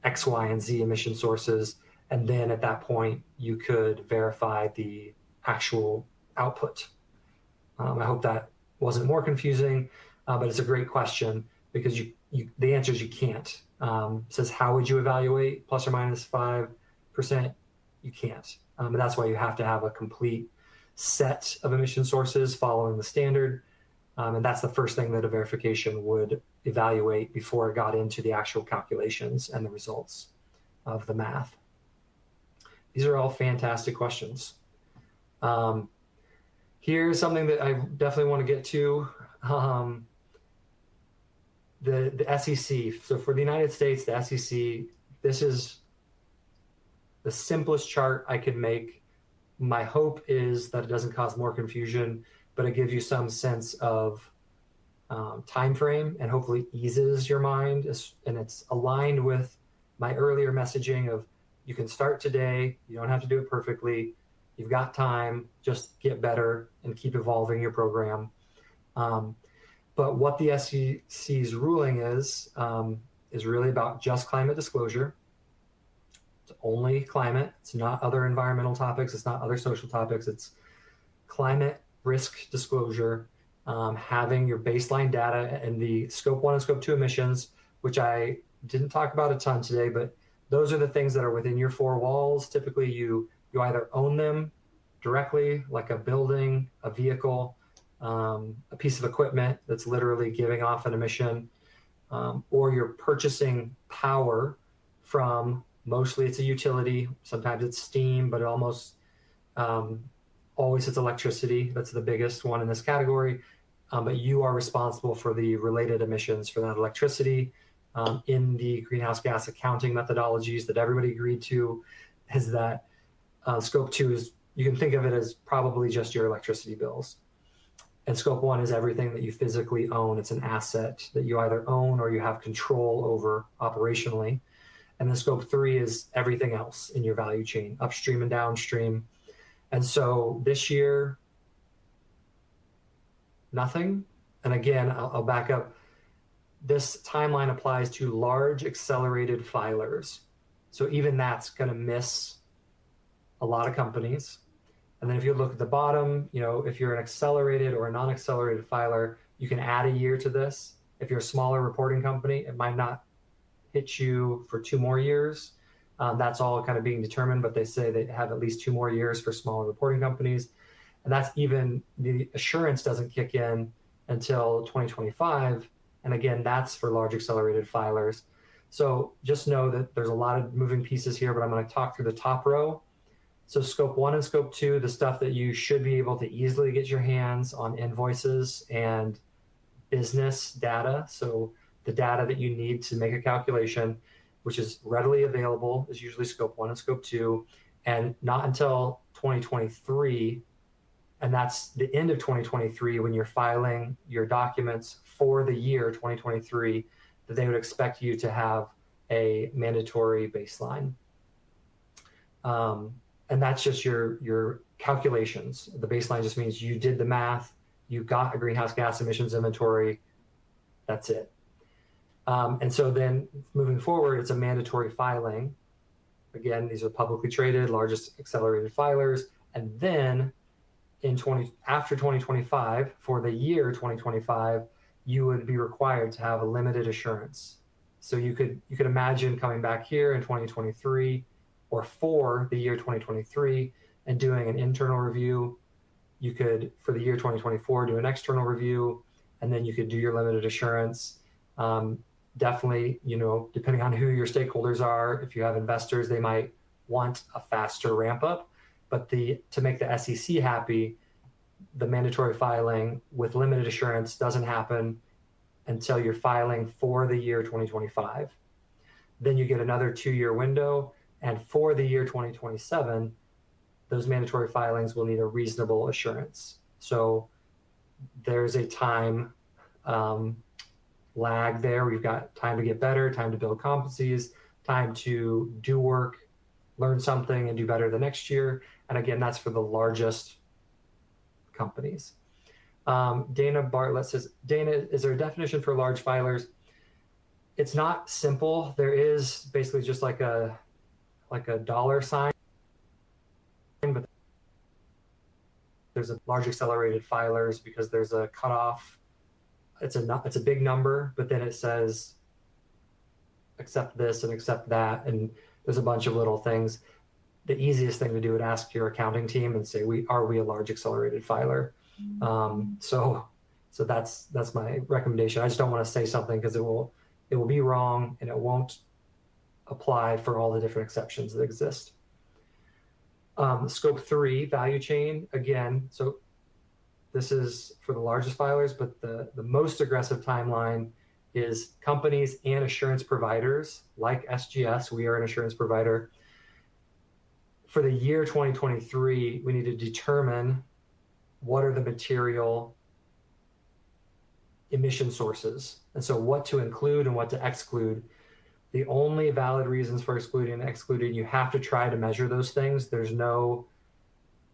X, Y, and Z emission sources. And then at that point, you could verify the actual output. I hope that wasn't more confusing, but it's a great question because the answer is you can't. It says, how would you evaluate plus or minus 5%? You can't. And that's why you have to have a complete set of emission sources following the standard. And that's the first thing that a verification would evaluate before it got into the actual calculations and the results of the math. These are all fantastic questions. Here's something that I definitely want to get to. The SEC. So for the United States, the SEC, this is the simplest chart I could make My hope is that it doesn't cause more confusion, but it gives you some sense of time frame and hopefully eases your mind. And it's aligned with my earlier messaging of you can start today. You don't have to do it perfectly. You've got time. Just get better and keep evolving your program. But what the SEC's ruling is really about just climate disclosure. It's only climate. It's not other environmental topics. It's not other social topics. It's climate risk disclosure, having your baseline data and the scope 1 and scope 2 emissions, which I didn't talk about a ton today, but those are the things that are within your four walls. Typically, you either own them directly, like a building, a vehicle, a piece of equipment that's literally giving off an emission, or you're purchasing power from, mostly it's a utility, sometimes it's steam, but it almost always it's electricity. That's the biggest one in this category. But you are responsible for the related emissions for that electricity. In the greenhouse gas accounting methodologies that everybody agreed to, is that scope 2 is, you can think of it as probably just your electricity bills. And scope 1 is everything that you physically own. It's an asset that you either own or you have control over operationally. And then scope 3 is everything else in your value chain, upstream and downstream. And so this year, nothing. And again, I'll back up. This timeline applies to large accelerated filers. So even that's going to miss a lot of companies. And then if you look at the bottom, if you're an accelerated or a non-accelerated filer, you can add a year to this. If you're a smaller reporting company, it might not hit you for 2 more years. That's all kind of being determined, but they say they have at least 2 more years for smaller reporting companies. And that's even, the assurance doesn't kick in until 2025. And again, that's for large accelerated filers. So just know that there's a lot of moving pieces here, but I'm going to talk through the top row. So scope 1 and scope 2, the stuff that you should be able to easily get your hands on, invoices and business data. So the data that you need to make a calculation, which is readily available, is usually scope 1 and scope 2, and not until 2023. And that's the end of 2023 when you're filing your documents for the year 2023, that they would expect you to have a mandatory baseline. And that's just your calculations. The baseline just means you did the math, you got a greenhouse gas emissions inventory, that's it. And so then moving forward, it's a mandatory filing. Again, these are publicly traded, largest accelerated filers. And then after 2025, for the year 2025, you would be required to have a limited assurance. So you could imagine coming back here in 2023 or for the year 2023 and doing an internal review. You could, for the year 2024, do an external review, and then you could do your limited assurance. Definitely, depending on who your stakeholders are, if you have investors, they might want a faster ramp up. But to make the SEC happy, the mandatory filing with limited assurance doesn't happen until you're filing for the year 2025. Then you get another 2-year window. And for the year 2027, those mandatory filings will need a reasonable assurance. So there's a time lag there. We've got time to get better, time to build competencies, time to do work, learn something, and do better the next year. And again, that's for the largest companies. Dana Bartlett says, Dana, is there a definition for large filers? It's not simple. There is basically just like a dollar sign, but there's a large accelerated filers because there's a cutoff. It's a big number, but then it says accept this and accept that, and there's a bunch of little things. The easiest thing to do would ask your accounting team and say, are we a large accelerated filer? So that's my recommendation. I just don't want to say something because it will be wrong and it won't apply for all the different exceptions that exist. Scope 3, value chain, again, so this is for the largest filers, but the most aggressive timeline is companies and assurance providers like SGS. We are an assurance provider. for the year 2023, we need to determine what are the material emission sources. And so what to include and what to exclude. The only valid reasons for excluding and excluding, you have to try to measure those things. There's no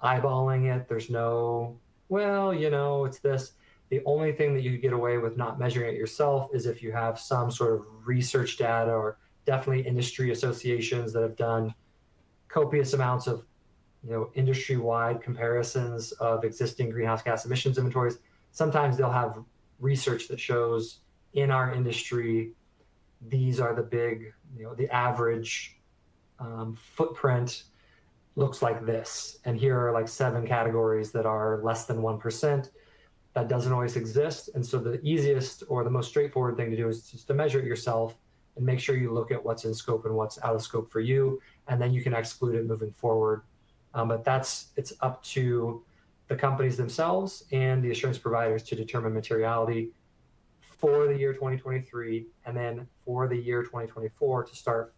eyeballing it. There's no, well, you know, it's this. The only thing that you could get away with not measuring it yourself is if you have some sort of research data, or definitely industry associations that have done copious amounts of, you know, industry-wide comparisons of existing greenhouse gas emissions inventories. Sometimes they'll have research that shows in our industry, these are the big, you know, the average footprint looks like this. And here are like 7 categories that are less than 1%. That doesn't always exist. And so the easiest or the most straightforward thing to do is just to measure it yourself and make sure you look at what's in scope and what's out of scope for you. And then you can exclude it moving forward. But it's up to the companies themselves and the assurance providers to determine materiality for the year 2023, and then for the year 2024 to start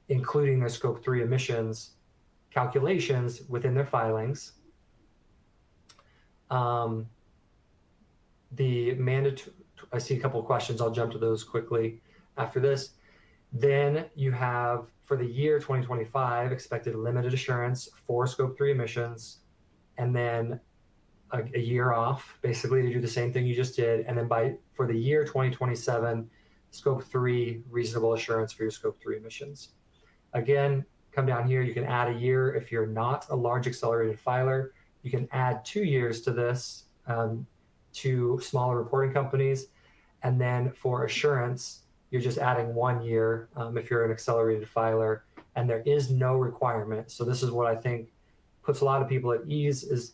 including their scope 3 emissions calculations within their filings. I see a couple of questions. I'll jump to those quickly after this. Then you have, for the year 2025, expected limited assurance for scope 3 emissions, and then a year off, basically, to do the same thing you just did. And then for the year 2027, scope 3 reasonable assurance for your scope 3 emissions. Again, come down here, you can add a year if you're not a large accelerated filer. You can add 2 years to this to smaller reporting companies. And then for assurance, you're just adding 1 year if you're an accelerated filer, and there is no requirement. So this is what I think puts a lot of people at ease is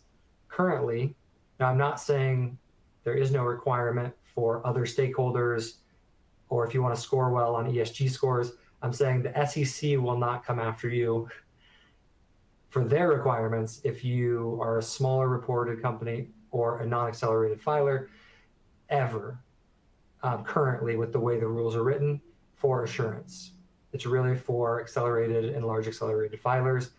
currently, now I'm not saying there is no requirement for other stakeholders, or if you want to score well on ESG scores, I'm saying the SEC will not come after you for their requirements if you are a smaller reported company or a non-accelerated filer ever. Currently, with the way the rules are written for assurance. It's really for accelerated and large accelerated filers.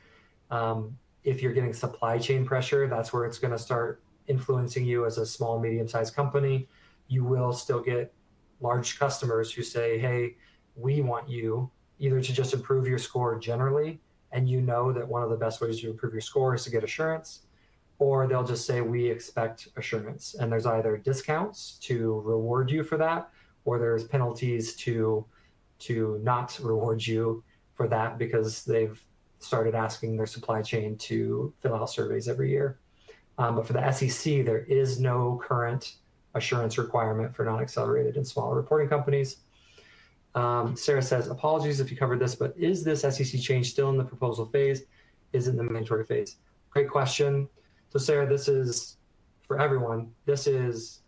If you're getting supply chain pressure, that's where it's going to start influencing you as a small, medium-sized company. You will still get large customers who say, hey, we want you either to just improve your score generally, and you know that one of the best ways to improve your score is to get assurance, or they'll just say, we expect assurance. And there's either discounts to reward you for that, or there's penalties to not reward you for that because they've started asking their supply chain to fill out surveys every year. But for the SEC, there is no current assurance requirement for non-accelerated and smaller reporting companies. Sarah says, apologies if you covered this, but is this SEC change still in the proposal phase? Is it in the mandatory phase? Great question. So Sarah, this is, for everyone, this is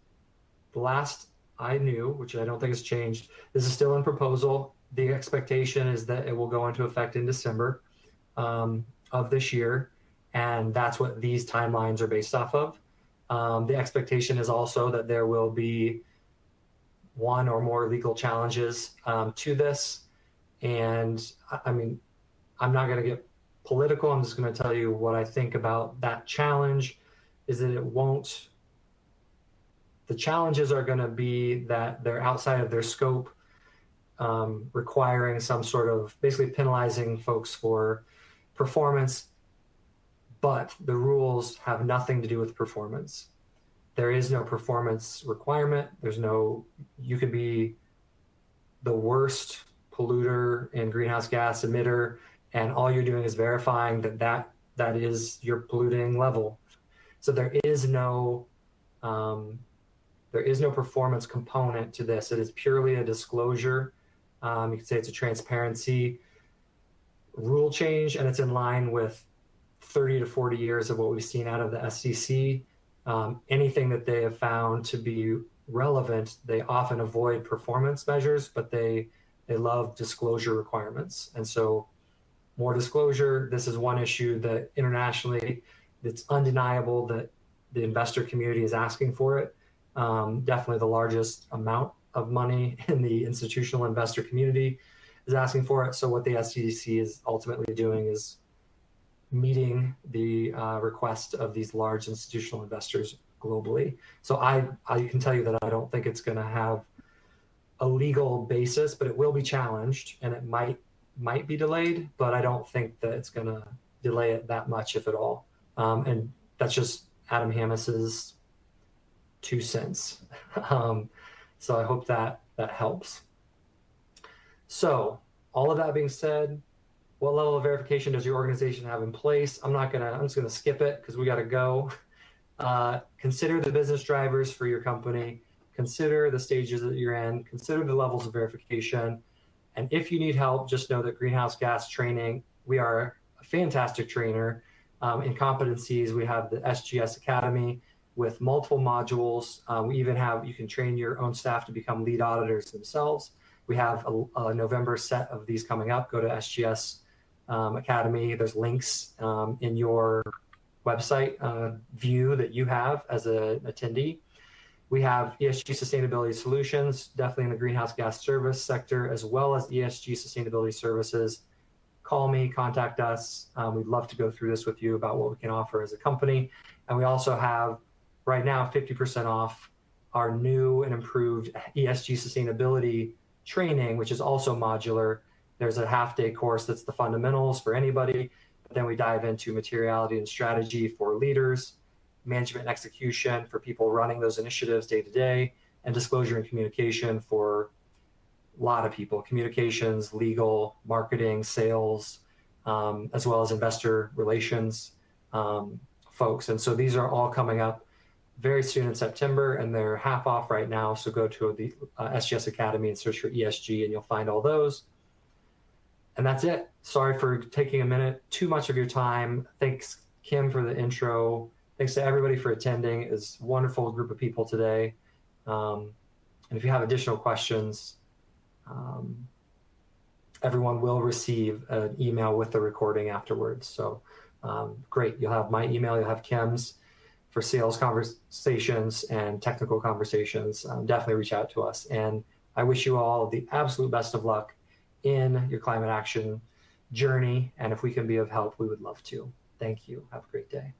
the last I knew, which I don't think has changed. This is still in proposal. The expectation is that it will go into effect in December of this year. And that's what these timelines are based off of. The expectation is also that there will be one or more legal challenges to this. And I mean, I'm not going to get political. I'm just going to tell you what I think about that challenge is that it won't, the challenges are going to be that they're outside of their scope, requiring some sort of basically penalizing folks for performance, but the rules have nothing to do with performance. There is no performance requirement. There's no, you could be the worst polluter and greenhouse gas emitter, and all you're doing is verifying that is your polluting level. So there is no performance component to this. It is purely a disclosure. You could say it's a transparency rule change, and it's in line with 30 to 40 years of what we've seen out of the SEC. Anything that they have found to be relevant, they often avoid performance measures, but they love disclosure requirements. And so more disclosure, this is one issue that internationally, it's undeniable that the investor community is asking for it. Definitely the largest amount of money in the institutional investor community is asking for it. So what the SEC is ultimately doing is meeting the request of these large institutional investors globally. So I can tell you that I don't think it's going to have a legal basis, but it will be challenged, and it might be delayed, but I don't think that it's going to delay it that much, if at all. And that's just Adam Hammis's 2 cents. So I hope that helps. So all of that being said, what level of verification does your organization have in place? I'm just gonna skip it because we gotta go. Consider the business drivers for your company. Consider the stages that you're in. Consider the levels of verification. And if you need help, just know that greenhouse gas training, we are a fantastic trainer. In competencies, we have the SGS Academy with multiple modules. We even have, you can train your own staff to become lead auditors themselves. We have a November set of these coming up. Go to SGS Academy. There's links in your website view that you have as an attendee. We have ESG sustainability solutions, definitely in the greenhouse gas service sector, as well as ESG sustainability services. Call me, contact us. We'd love to go through this with you about what we can offer as a company. And we also have right now 50% off our new and improved ESG sustainability training, which is also modular. There's a half-day course that's the fundamentals for anybody. But then we dive into materiality and strategy for leaders, management and execution for people running those initiatives day to day, and disclosure and communication for a lot of people: communications, legal, marketing, sales, as well as investor relations folks. And so these are all coming up very soon in September, and they're half off right now. So go to the SGS Academy and search for ESG, and you'll find all those. And that's it. Sorry for taking a minute, too much of your time. Thanks, Kim, for the intro. Thanks to everybody for attending. It's a wonderful group of people today. And if you have additional questions, everyone will receive an email with the recording afterwards. So great. You'll have my email, you'll have Kim's for sales conversations and technical conversations. Definitely reach out to us. And I wish you all the absolute best of luck in your climate action journey. And if we can be of help, we would love to. Thank you. Have a great day.